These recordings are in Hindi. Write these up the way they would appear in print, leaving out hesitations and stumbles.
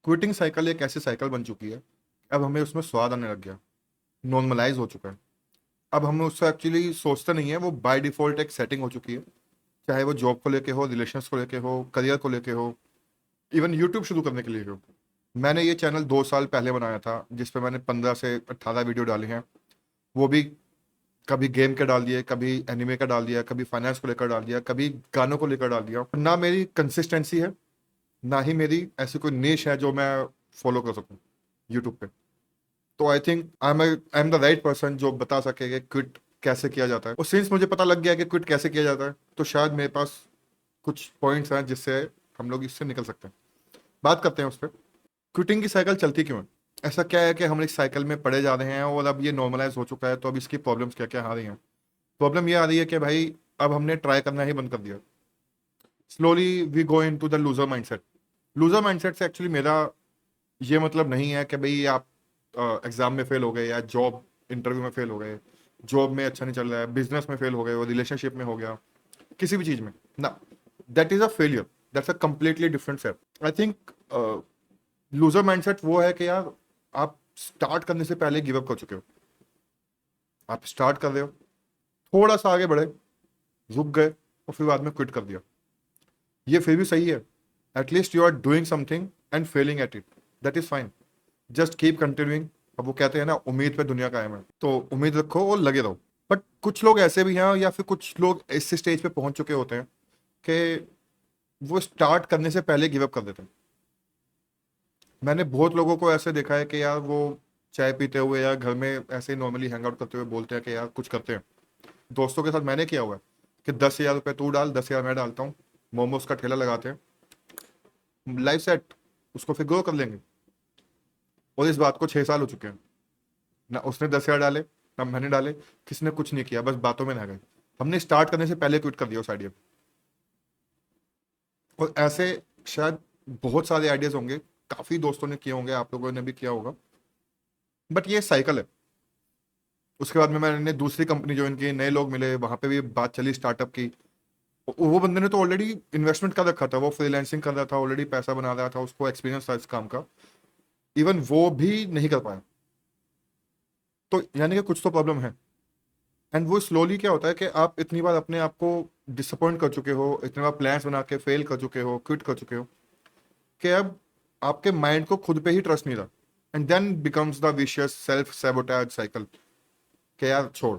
क्विटिंग साइकिल एक ऐसी साइकिल बन चुकी है, अब हमें उसमें स्वाद आने लग गया, नॉर्मलाइज हो चुका है। अब हम उससे एक्चुअली सोचते नहीं है, वो बाय डिफॉल्ट एक सेटिंग हो चुकी है। चाहे वो जॉब को लेके हो, रिलेशंस को लेके हो, करियर को लेके हो, इवन यूट्यूब शुरू करने के लिए हो। मैंने ये चैनल 2 साल पहले बनाया था, जिस पे मैंने 15 से 18 वीडियो डाले हैं। वो भी कभी गेम के डाल दिए, कभी एनिमे का डाल दिया, कभी फाइनेंस को लेकर डाल दिया, कभी गानों को लेकर डाल दिया। ना मेरी कंसिस्टेंसी है, ना ही मेरी ऐसी कोई निश है जो मैं फॉलो कर सकूं यूट्यूब पे। तो I think I am the right person जो बता सके कि क्विट कैसे किया जाता है। और सिंस मुझे पता लग गया कि क्विट कैसे किया जाता है, तो शायद मेरे पास कुछ पॉइंट्स हैं जिससे हम लोग इससे निकल सकते हैं। बात करते हैं उस पर। क्विटिंग की साइकिल चलती क्यों है? ऐसा क्या है कि हम एक साइकिल में पड़े जा रहे हैं और अब ये नॉर्मलाइज हो चुका है, तो अब इसकी प्रॉब्लम्स क्या क्या आ रही हैं? प्रॉब्लम ये आ रही है कि भाई अब हमने ट्राई करना ही बंद कर दिया। Slowly we go into the loser mindset. Loser mindset से एक्चुअली मेरा ये मतलब नहीं है कि भाई आप एग्जाम में फेल हो गए या जॉब इंटरव्यू में फेल हो गए, जॉब में अच्छा नहीं चल रहा है, बिजनेस में फेल हो गए, और रिलेशनशिप में हो गया, किसी भी चीज में ना। That is a failure, that's a completely different set. I think loser mindset वो है कि यार आप स्टार्ट करने से पहले गिव अप कर चुके हो। आप स्टार्ट कर रहे हो, थोड़ा सा आगे बढ़े, रुक गए और फिर बाद में क्विट कर दिया। ये फिर भी सही है। At least you are doing something and failing at it, that is fine. Just keep continuing. अब वो कहते हैं ना, उम्मीद पे दुनिया कायम है, तो उम्मीद रखो और लगे रहो। बट कुछ लोग ऐसे भी हैं, या फिर कुछ लोग इस स्टेज पे पहुंच चुके होते हैं कि वो स्टार्ट करने से पहले गिव अप कर देते हैं। मैंने बहुत लोगों को ऐसे देखा है कि यार वो चाय पीते हुए या घर में ऐसे ही नॉर्मली हैंग आउट करते हुए बोलते हैं कि यार कुछ करते हैं। दोस्तों के साथ मैंने किया हुआ है कि 10,000 रुपये तू डाल, 10,000 मैं डालता हूँ, मोमोज का ठेला लगाते हैं, लाइफ सेट, उसको फिर ग्रो कर लेंगे। और इस बात को 6 साल हो चुके हैं। ना उसने 10,000 डाले, ना मैंने डाले, किसी ने कुछ नहीं किया, बस बातों में रह गए। हमने स्टार्ट करने से पहले क्विट कर दिया उस आइडिया को। और ऐसे शायद बहुत सारे आइडियाज होंगे, काफी दोस्तों ने किए होंगे, आप लोगों ने भी किया होगा। बट ये साइकिल है। उसके बाद में मैंने दूसरी कंपनी ज्वाइन की, नए लोग मिले, वहां पे भी बात चली स्टार्टअप की। वो बंदे ने तो ऑलरेडी इन्वेस्टमेंट कर रखा था, वो फ्रीलांसिंग कर रहा था, ऑलरेडी पैसा बना रहा था, उसको एक्सपीरियंस था इस काम का। इवन वो भी नहीं कर पाया। तो यानी कि कुछ तो प्रॉब्लम है। एंड वो स्लोली क्या होता है कि आप इतनी बार अपने आप को डिसअपॉइंट कर चुके हो, इतनी बार प्लान्स बना के फेल कर चुके हो, क्विट कर चुके हो, कि अब आपके माइंड को खुद पे ही ट्रस्ट नहीं रहा। And then becomes the vicious self sabotage cycle, कि यार छोड़,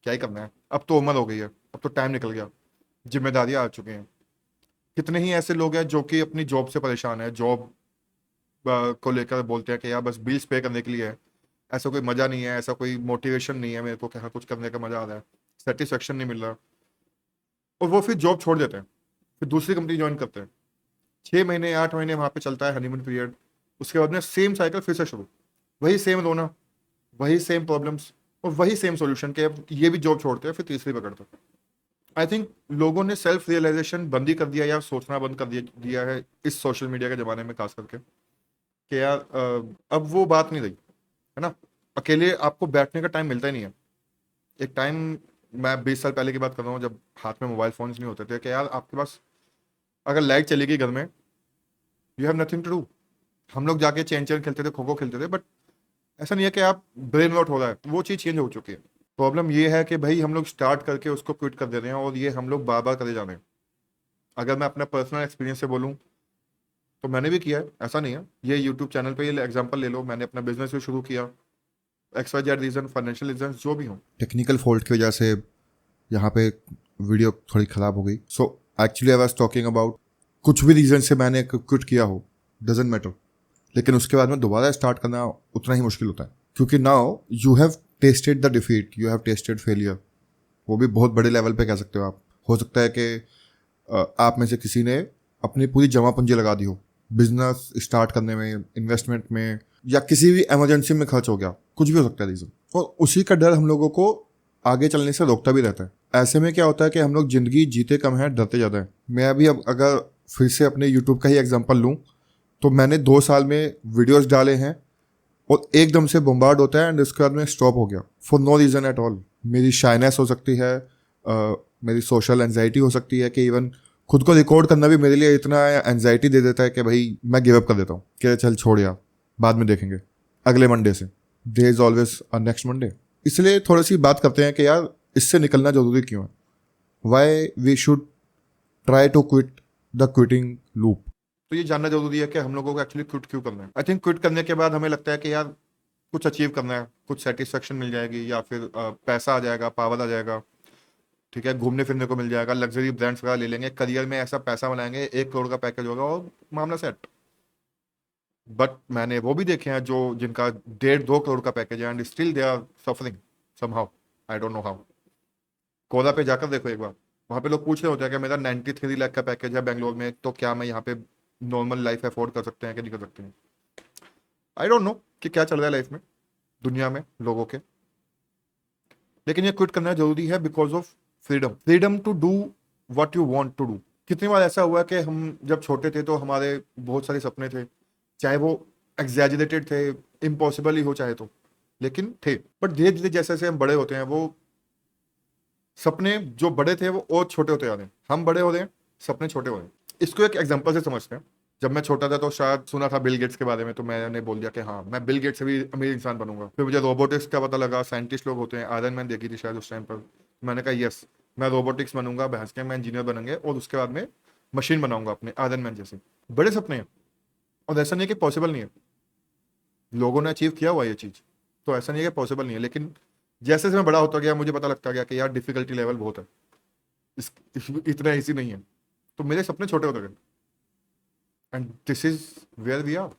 क्या ही करना है, अब तो उम्र हो गई है, अब तो टाइम निकल गया, जिम्मेदारियां आ चुकी हैं। कितने ही ऐसे लोग हैं जो कि अपनी जॉब से परेशान है, जॉब को लेकर बोलते हैं कि यार बस बिल्स पे करने के लिए है, ऐसा कोई मजा नहीं है, ऐसा कोई मोटिवेशन नहीं है मेरे को कि हाँ कुछ करने का मजा आ रहा है, सेटिस्फेक्शन नहीं मिल रहा। और वो फिर जॉब छोड़ देते हैं, फिर दूसरी कंपनी ज्वाइन करते हैं। 6 महीने 8 महीने वहां पे चलता है हनीमून पीरियड। उसके बाद में सेम साइकिल फिर से शुरू, वही सेम रोना, वही सेम प्रॉब्लम्स, और वही सेम सॉल्यूशन के अब ये भी जॉब छोड़ते हैं, फिर तीसरी पकड़ते हैं। आई थिंक लोगों ने सेल्फ रियलाइजेशन बंद ही कर दिया, या सोचना बंद कर दिया है इस सोशल मीडिया के जमाने में खास करके, कि यार अब वो बात नहीं रही है ना। अकेले आपको बैठने का टाइम मिलता ही नहीं है। एक टाइम, मैं 20 साल पहले की बात कर रहा हूँ, जब हाथ में मोबाइल फोन्स नहीं होते थे, कि यार आपके पास अगर लाइट चली गई घर में, you have nothing to do. हम लोग जाके चैन चैन खेलते थे, खो खो खेलते थे। बट ऐसा नहीं है कि आप ब्रेन आउट हो रहा है, वो चीज़ चेंज हो चुकी है। प्रॉब्लम ये है कि भाई हम लोग स्टार्ट करके उसको क्विट कर दे रहे हैं, और ये हम लोग बार बार करे जा रहे हैं। अगर मैं अपना पर्सनल एक्सपीरियंस से बोलूँ, तो मैंने भी किया है, ऐसा नहीं है। ये यूट्यूब चैनल पे ये एग्जांपल ले लो, मैंने अपना बिजनेस भी शुरू किया, X Y Z reason, financial reason जो भी हो, टेक्निकल फॉल्ट की वजह से यहाँ पे वीडियो थोड़ी ख़राब हो गई। So actually I was talking about, कुछ भी रीज़न से मैंने क्विट किया हो, डजेंट मैटर, लेकिन उसके बाद में दोबारा स्टार्ट करना उतना ही मुश्किल होता है। क्योंकि now you have tested the defeat, you have tested failure. वो भी बहुत बड़े लेवल पे कह सकते हो आप। हो सकता है कि आप में से किसी ने अपनी पूरी जमा पूंजी लगा दी हो बिजनेस स्टार्ट करने में, इन्वेस्टमेंट में, या किसी भी इमरजेंसी में खर्च हो गया, कुछ भी हो सकता है रीज़न। और उसी का डर हम लोगों को आगे चलने से रोकता भी रहता है। ऐसे में क्या होता है कि हम लोग जिंदगी जीते कम है, डरते ज़्यादा है। मैं अभी अब अगर फिर से अपने यूट्यूब का ही एग्जाम्पल लूँ, तो मैंने 2 साल में वीडियोस डाले हैं, और एकदम से बम्बार्ड होता है, एंड उसके बाद में स्टॉप हो गया for no reason at all. मेरी शाइनेस हो सकती है, मेरी सोशल एंजाइटी हो सकती है, कि इवन खुद को रिकॉर्ड करना भी मेरे लिए इतना एंजाइटी दे देता है कि भाई मैं गिव अप कर देता हूँ कि चल छोड़ यार, बाद में देखेंगे अगले मंडे से। There is always a next Monday. इसलिए थोड़ी सी बात करते हैं कि यार इससे निकलना जरूरी क्यों है, why we should try to quit the quitting loop. तो ये जानना जरूरी है कि हम लोगों को एक्चुअली क्विट क्यों करना है। आई थिंक क्विट करने के बाद हमें लगता है कि यार कुछ अचीव करना है, कुछ सेटिस्फेक्शन मिल जाएगी, या फिर पैसा आ जाएगा, पावर आ जाएगा, ठीक है, घूमने फिरने को मिल जाएगा, लग्जरी ब्रांड्स वगैरह ले लेंगे, करियर में ऐसा पैसा बनाएंगे, 1 करोड़ का पैकेज होगा और मामला सेट। बट मैंने वो भी देखे हैं जो जिनका 1.5-2 करोड़ का पैकेज है and still they are suffering somehow, I don't know how. कोदा पे जाकर देखो एक बार, वहाँ पे लोग पूछ रहे होते हैं कि मेरा 93 लाख का पैकेज है बेंगलोर में, तो क्या मैं यहाँ पे नॉर्मल लाइफ अफोर्ड कर सकते हैं कि नहीं कर सकते हैं। आई डोंट नो कि क्या चल रहा है लाइफ में, दुनिया में लोगों के, लेकिन ये क्विट करना जरूरी है because of freedom. Freedom to do what you want to do. कितनी बार ऐसा हुआ कि हम जब छोटे थे तो हमारे बहुत सारे सपने थे, चाहे वो एग्जैजरेटेड थे, इम्पॉसिबल ही हो चाहे तो, लेकिन थे। बट धीरे धीरे जैसे जैसे हम बड़े होते हैं वो सपने जो बड़े थे वो और छोटे होते जा रहे हैं, हम बड़े हो रहे हैं, सपने छोटे हो रहे हैं। इसको एक एग्जांपल से समझते हैं। जब मैं छोटा था तो शायद सुना था बिल गेट्स के बारे में, तो मैंने बोल दिया कि हाँ मैं बिल गेट्स से भी अमीर इंसान बनूंगा। फिर मुझे रोबोटिक्स का पता लगा, साइंटिस्ट लोग होते हैं, आयरन मैन देखी थी शायद उस टाइम पर, मैंने कहा यस मैं रोबोटिक्स बनूंगा, भैंस के मैं इंजीनियर बनेंगे और उसके बाद में मशीन बनाऊंगा अपने आयरन मैन जैसे। बड़े सपने हैं और ऐसा नहीं है कि पॉसिबल नहीं है, लोगों ने अचीव किया हुआ ये चीज़, तो ऐसा नहीं है कि पॉसिबल नहीं है। लेकिन जैसे जैसे मैं बड़ा होता गया मुझे पता लगता गया कि यार डिफिकल्टी लेवल बहुत है, इतना ईजी नहीं है, तो मेरे सपने छोटे होते गए and this is where we are.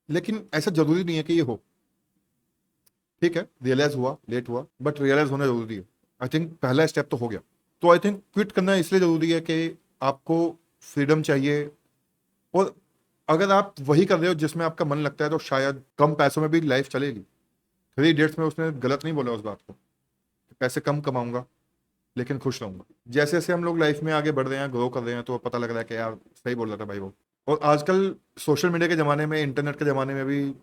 लेकिन ऐसा जरूरी नहीं है कि ये हो, ठीक है, रियलाइज हुआ लेट हुआ, बट रियलाइज होना जरूरी है। आई थिंक पहला स्टेप तो हो गया। तो आई थिंक क्विट करना इसलिए जरूरी है कि आपको फ्रीडम चाहिए, और अगर आप वही कर रहे हो जिसमें आपका मन लगता है तो शायद कम पैसों में भी लाइफ चलेगी। 3 इडियट्स में उसने गलत नहीं बोला उस बात को, पैसे कम कमाऊंगा लेकिन खुश रहूंगा। जैसे जैसे हम लोग लाइफ में आगे बढ़ रहे हैं, ग्रो कर रहे हैं, तो पता लग रहा है कि यार सही बोल रहा था भाई वो। और आजकल सोशल मीडिया के ज़माने में, इंटरनेट के ज़माने में भी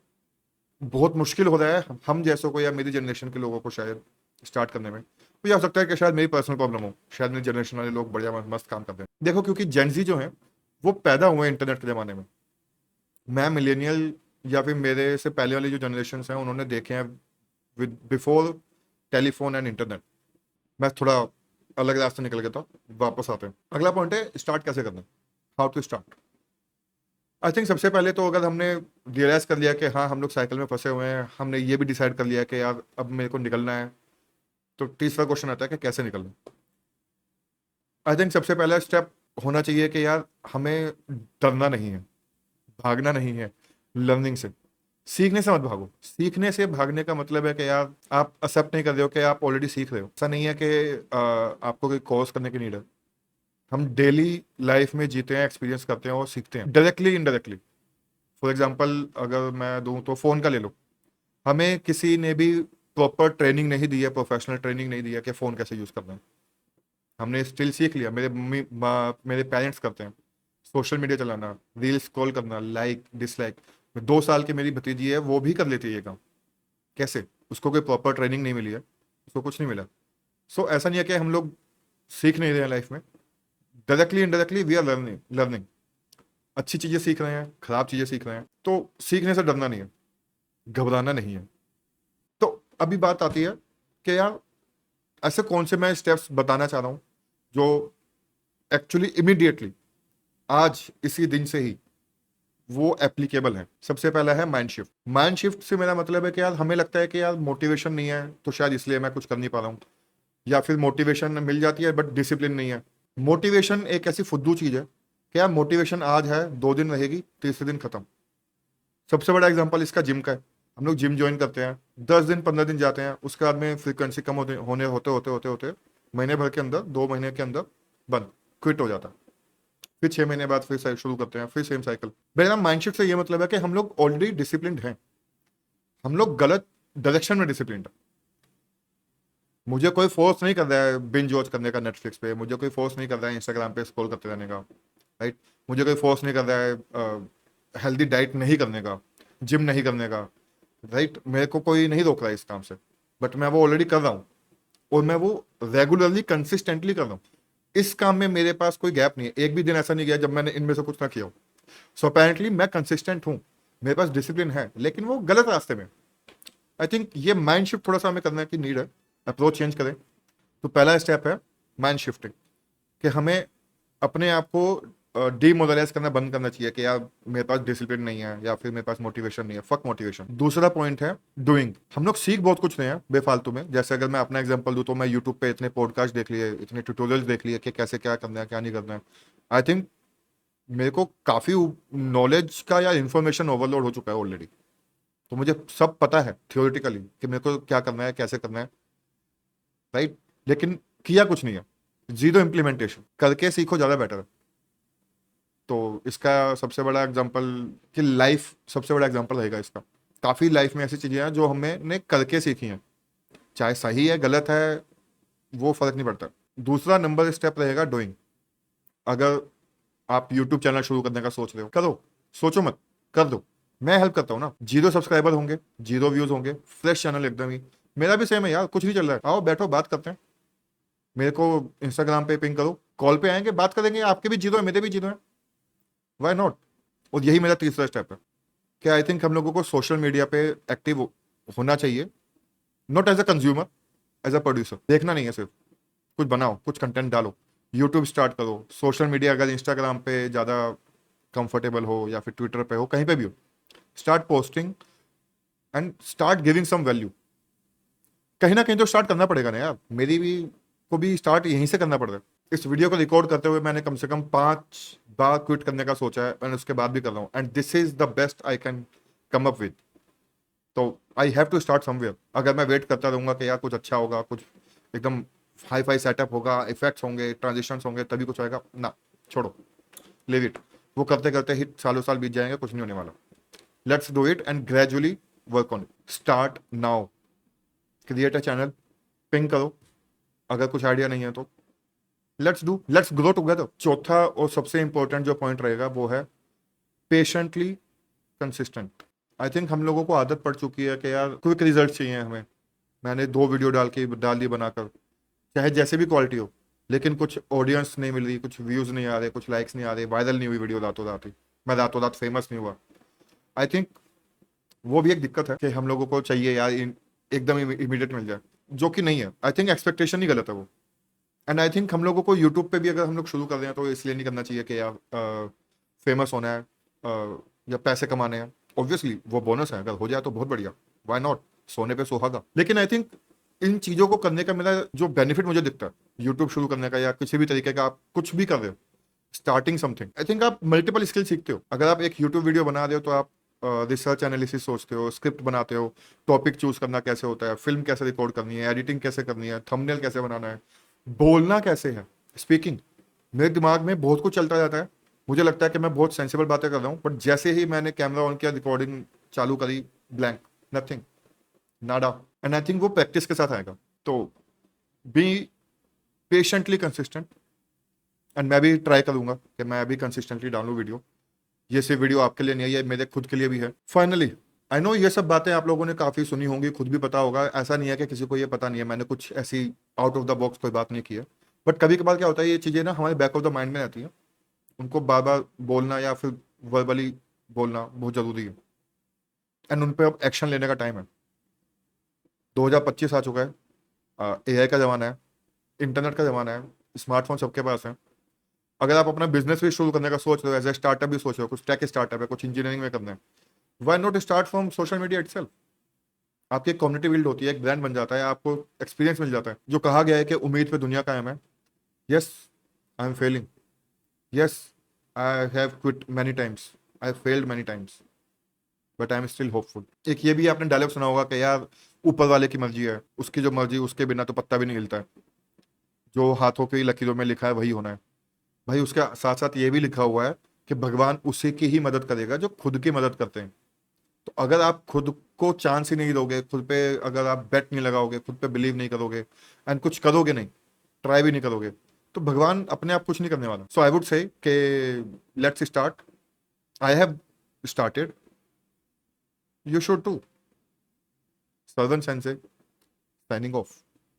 बहुत मुश्किल हो रहा है हम जैसों को या मेरी जनरेशन के लोगों को शायद स्टार्ट करने में। तो ये हो सकता है कि शायद मेरी पर्सनल प्रॉब्लम हो, शायद मेरी जनरेशन वाले लोग बढ़िया मस्त काम करते हैं। देखो क्योंकि जेनजी जो है वो पैदा हुए इंटरनेट के ज़माने में, मैं मिलेनियल या फिर मेरे से पहले वाली जो जनरेशन हैं उन्होंने देखे हैं with before telephone and internet. मैं थोड़ा अलग रास्ते निकल गया था, वापस आते हैं। अगला पॉइंट है स्टार्ट कैसे करना, how to start. I think सबसे पहले तो अगर हमने रियलाइज कर लिया कि हाँ हम लोग साइकिल में फंसे हुए हैं, हमने ये भी डिसाइड कर लिया कि यार अब मेरे को निकलना है, तो तीसरा क्वेश्चन आता है कि कैसे निकलना। आई थिंक सबसे पहला स्टेप होना चाहिए कि यार हमें डरना नहीं है, भागना नहीं है, लर्निंग से, सीखने से मत भागो। सीखने से भागने का मतलब है कि यार आप एक्सेप्ट नहीं कर रहे हो कि आप ऑलरेडी सीख रहे हो। ऐसा नहीं है कि आपको कोई कोर्स करने की नीड है। हम डेली लाइफ में जीते हैं, एक्सपीरियंस करते हैं और सीखते हैं, डायरेक्टली इनडायरेक्टली। फॉर एग्जांपल अगर मैं दूं तो फ़ोन का ले लो, हमें किसी ने भी प्रॉपर ट्रेनिंग नहीं दी है, प्रोफेशनल ट्रेनिंग नहीं दी है कि फ़ोन कैसे यूज़ करना है। हमने स्टिल सीख लिया, मेरे मम्मी मेरे पेरेंट्स करते हैं, सोशल मीडिया चलाना, रील स्क्रॉल करना, लाइक डिसलाइक। 2 साल की मेरी भतीजी है, वो भी कर लेती है ये काम। कैसे? उसको कोई प्रॉपर ट्रेनिंग नहीं मिली है, उसको कुछ नहीं मिला। सो ऐसा नहीं है कि हम लोग सीख नहीं रहे हैं लाइफ में, directly indirectly we are learning. अच्छी चीज़ें सीख रहे हैं, खराब चीज़ें सीख रहे हैं, तो सीखने से डरना नहीं है, घबराना नहीं है। तो अभी बात आती है कि यार ऐसे कौन से मैं स्टेप्स बताना चाह रहा हूँ जो एक्चुअली इमीडिएटली आज इसी दिन से ही वो एप्लीकेबल है। सबसे पहला है माइंड शिफ्ट। माइंड शिफ्ट से मेरा मतलब है कि यार हमें लगता है कि यार मोटिवेशन नहीं है तो शायद इसलिए मैं कुछ कर नहीं पा रहा हूँ, या फिर मोटिवेशन मिल जाती है बट डिसिप्लिन नहीं है। मोटिवेशन एक ऐसी फुद्दू चीज़ है कि यार मोटिवेशन आज है, 2 दिन रहेगी, तीसरे दिन खत्म। सबसे बड़ा एग्जांपल इसका जिम का है। हम लोग जिम ज्वाइन करते हैं, 10 दिन 15 दिन जाते हैं, उसके बाद में फ्रीक्वेंसी कम होने होते होते होते होते महीने भर के अंदर, 2 महीने के अंदर बंद, क्विट हो जाता है। फिर 6 महीने बाद फिर शुरू करते हैं, फिर सेम साइकिल। मेरा माइंडसेट से ये मतलब है कि हम लोग ऑलरेडी डिसिप्लिन हैं, हम लोग गलत डायरेक्शन में डिसिप्लिन है। मुझे कोई फोर्स नहीं कर रहा है बिंज वॉच करने का नेटफ्लिक्स पे, मुझे कोई फोर्स नहीं कर रहा है इंस्टाग्राम पे स्क्रॉल करते रहने का, राइट। मुझे कोई फोर्स नहीं कर रहा है हेल्दी डाइट नहीं करने का, जिम नहीं करने का, राइट। मेरे को कोई नहीं रोक रहा है इस काम से, बट मैं वो ऑलरेडी कर रहा हूँ और मैं वो रेगुलरली कंसिस्टेंटली कर रहा हूँ। इस काम में मेरे पास कोई गैप नहीं है, एक भी दिन ऐसा नहीं गया जब मैंने इनमें से कुछ ना किया हो। सो अपेरेंटली मैं कंसिस्टेंट हूँ, मेरे पास डिसिप्लिन है, लेकिन वो गलत रास्ते में। आई थिंक ये माइंड शिफ्ट थोड़ा सा हमें करने की नीड है, अप्रोच चेंज करें। तो पहला स्टेप है माइंड शिफ्टिंग, कि हमें अपने आप को डीमोरलाइज करना बंद करना चाहिए कि यार मेरे पास डिसिप्लिन नहीं है या फिर मेरे पास मोटिवेशन नहीं है, फक मोटिवेशन। दूसरा पॉइंट है डूइंग। हम लोग सीख बहुत कुछ रहे हैं बेफालतू में। जैसे अगर मैं अपना एग्जांपल दूं तो मैं यूट्यूब पे इतने पॉडकास्ट देख लिए, इतने ट्यूटोरियल्स देख लिए कि कैसे क्या करना है क्या नहीं करना है। आई थिंक मेरे को काफी नॉलेज का या इन्फॉर्मेशन ओवरलोड हो चुका है ऑलरेडी। तो मुझे सब पता है थियोरिटिकली कि मेरे को क्या करना है कैसे करना है, राइट। लेकिन किया कुछ नहीं है, जीरो इम्प्लीमेंटेशन। करके सीखो, ज्यादा बेटर है। तो इसका सबसे बड़ा एग्जांपल कि लाइफ सबसे बड़ा एग्जांपल रहेगा इसका। काफी लाइफ में ऐसी चीजें हैं जो हमने करके सीखी हैं, चाहे सही है गलत है वो फर्क नहीं पड़ता। दूसरा नंबर स्टेप रहेगा डूइंग। अगर आप यूट्यूब चैनल शुरू करने का सोच रहे हो, करो, सोचो मत, कर दो। मैं हेल्प करता हूँ ना। जीरो सब्सक्राइबर होंगे, जीरो व्यूज होंगे, फ्रेश चैनल एकदम ही। मेरा भी सेम है यार, कुछ नहीं चल रहा है, आओ बैठो बात करते हैं। मेरे को इंस्टाग्राम पे पिंग करो, कॉल पे आएंगे बात करेंगे। आपके भी जीरो है मेरे भी जीरो है, वाई नॉट। और यही मेरा तीसरा स्टेप है कि आई थिंक हम लोगों को सोशल मीडिया पे एक्टिव होना चाहिए, not as a consumer, as a producer. देखना नहीं है सिर्फ, कुछ बनाओ, कुछ कंटेंट डालो। यूट्यूब स्टार्ट करो, सोशल मीडिया अगर इंस्टाग्राम पे ज़्यादा कंफर्टेबल हो या फिर ट्विटर पे हो, कहीं पे भी हो, start posting and start giving some value. कहीं ना कहीं तो स्टार्ट करना पड़ेगा ना यार, मेरी भी को भी स्टार्ट यहीं से करना पड़ेगा। इस वीडियो को रिकॉर्ड करते हुए मैंने कम से कम 5 बार क्विट करने का सोचा है, और उसके बाद भी कर रहा हूँ, and this is the best I can come up with. तो I have to start somewhere. अगर मैं वेट करता रहूंगा कि यार कुछ अच्छा होगा, कुछ एकदम हाई फाई सेटअप होगा, इफेक्ट्स होंगे, ट्रांजिशंस होंगे, तभी कुछ आएगा, ना, छोड़ो, लिव इट। वो करते करते ही सालों साल बीत जाएंगे, कुछ नहीं होने वाला। Let's do it and gradually work on it. Start now. Create a channel, ping करो। अगर कुछ आइडिया नहीं है तो लेट्स ग्रो टुगेदर। चौथा और सबसे इंपॉर्टेंट जो पॉइंट रहेगा वो है पेशेंटली कंसिस्टेंट। आई थिंक हम लोगों को आदत पड़ चुकी है कि यार क्विक रिजल्ट चाहिए हमें। मैंने 2 वीडियो डाल दी बनाकर, चाहे जैसे भी क्वालिटी हो, लेकिन कुछ ऑडियंस नहीं मिल रही, कुछ व्यूज नहीं आ रहे, कुछ लाइक्स नहीं आ रहे, वायरल नहीं हुई वीडियो रातों रात ही, मैं रातों रात फेमस नहीं हुआ। आई थिंक वो भी एक दिक्कत है कि हम लोगों को चाहिए यार एकदम इमीडिएट मिल जाए, जो कि नहीं है। आई थिंक एक्सपेक्टेशन ही गलत है वो। एंड आई थिंक हम लोगों को यूट्यूब पे भी अगर हम लोग शुरू कर रहे हैं तो इसलिए नहीं करना चाहिए कि यार फेमस होना है या पैसे कमाने हैं। ऑब्वियसली वो बोनस है, अगर हो जाए तो बहुत बढ़िया, वाई नॉट, सोने पे सुहागा। लेकिन आई थिंक इन चीज़ों को करने का मेरा जो बेनिफिट मुझे दिखता है यूट्यूब शुरू करने का या किसी भी तरीके का आप कुछ भी कर रहे हो, स्टार्टिंग समथिंग, आई थिंक आप मल्टीपल स्किल सीखते हो। अगर आप एक यूट्यूब वीडियो बना रहे हो तो आप रिसर्च एनालिसिस सोचते हो, स्क्रिप्ट बनाते हो, टॉपिक चूज करना कैसे होता है, फिल्म कैसे रिकॉर्ड करनी है, एडिटिंग कैसे करनी है, थंबनेल कैसे बनाना है, बोलना कैसे है, स्पीकिंग। मेरे दिमाग में बहुत कुछ चलता जाता है, मुझे लगता है कि मैं बहुत सेंसिबल बातें कर रहा हूँ, बट जैसे ही मैंने कैमरा ऑन किया, रिकॉर्डिंग चालू करी, blank, nothing, Nada. And I think वो प्रैक्टिस के साथ आएगा। तो बी पेशेंटली कंसिस्टेंट, एंड मैं भी ट्राई करूंगा कि मैं भी कंसिस्टेंटली डालूं वीडियो। ये सिर्फ वीडियो आपके लिए नहीं है, ये मेरे खुद के लिए भी है। फाइनली आई नो ये सब बातें आप लोगों ने काफ़ी सुनी होंगी, खुद भी पता होगा, ऐसा नहीं है कि किसी को ये पता नहीं है। मैंने कुछ ऐसी आउट ऑफ द बॉक्स कोई बात नहीं की है, बट कभी कभार क्या होता है, ये चीज़ें ना हमारे बैक ऑफ द माइंड में रहती हैं, उनको बार बार बोलना या फिर वर्बली बोलना बहुत ज़रूरी है, एंड उन पर अब एक्शन लेने का टाइम है। 2025 आ चुका है, एआई का ज़माना है, इंटरनेट का ज़माना है, स्मार्टफोन सबके पास है। अगर आप अपना बिजनेस भी शुरू करने का सोच रहे हो, एज ए स्टार्टअप भी सोच रहे हो, कुछ टेक स्टार्टअप है, कुछ इंजीनियरिंग में करना है, why not start from social media itself. आपकी एक कम्युनिटी बिल्ड होती है, एक ब्रांड बन जाता है, आपको एक्सपीरियंस मिल जाता है। जो कहा गया है कि उम्मीद पे दुनिया कायम है। Yes, I am Fehling. Yes, I have quit many times, I failed many times, but I am still hopeful. एक ये भी आपने डायलॉग सुना होगा कि यार ऊपर वाले की मर्जी है, उसकी जो मर्जी, उसके बिना तो पत्ता भी नहीं हिलता है। जो हाथों की लकीरों में लिखा है वही होना है। भाई उसके साथ साथ ये भी लिखा हुआ है कि भगवान उसी की ही मदद करेगा जो खुद की मदद करते हैं। तो अगर आप खुद को चांस ही नहीं दोगे, खुद पे अगर आप बेट नहीं लगाओगे, खुद पे बिलीव नहीं करोगे, एंड कुछ करोगे नहीं, ट्राई भी नहीं करोगे, तो भगवान अपने आप कुछ नहीं करने वाला। सो आई वुड से कि let's start. I have started, you should too. सर्वन सेंसे साइनिंग ऑफ।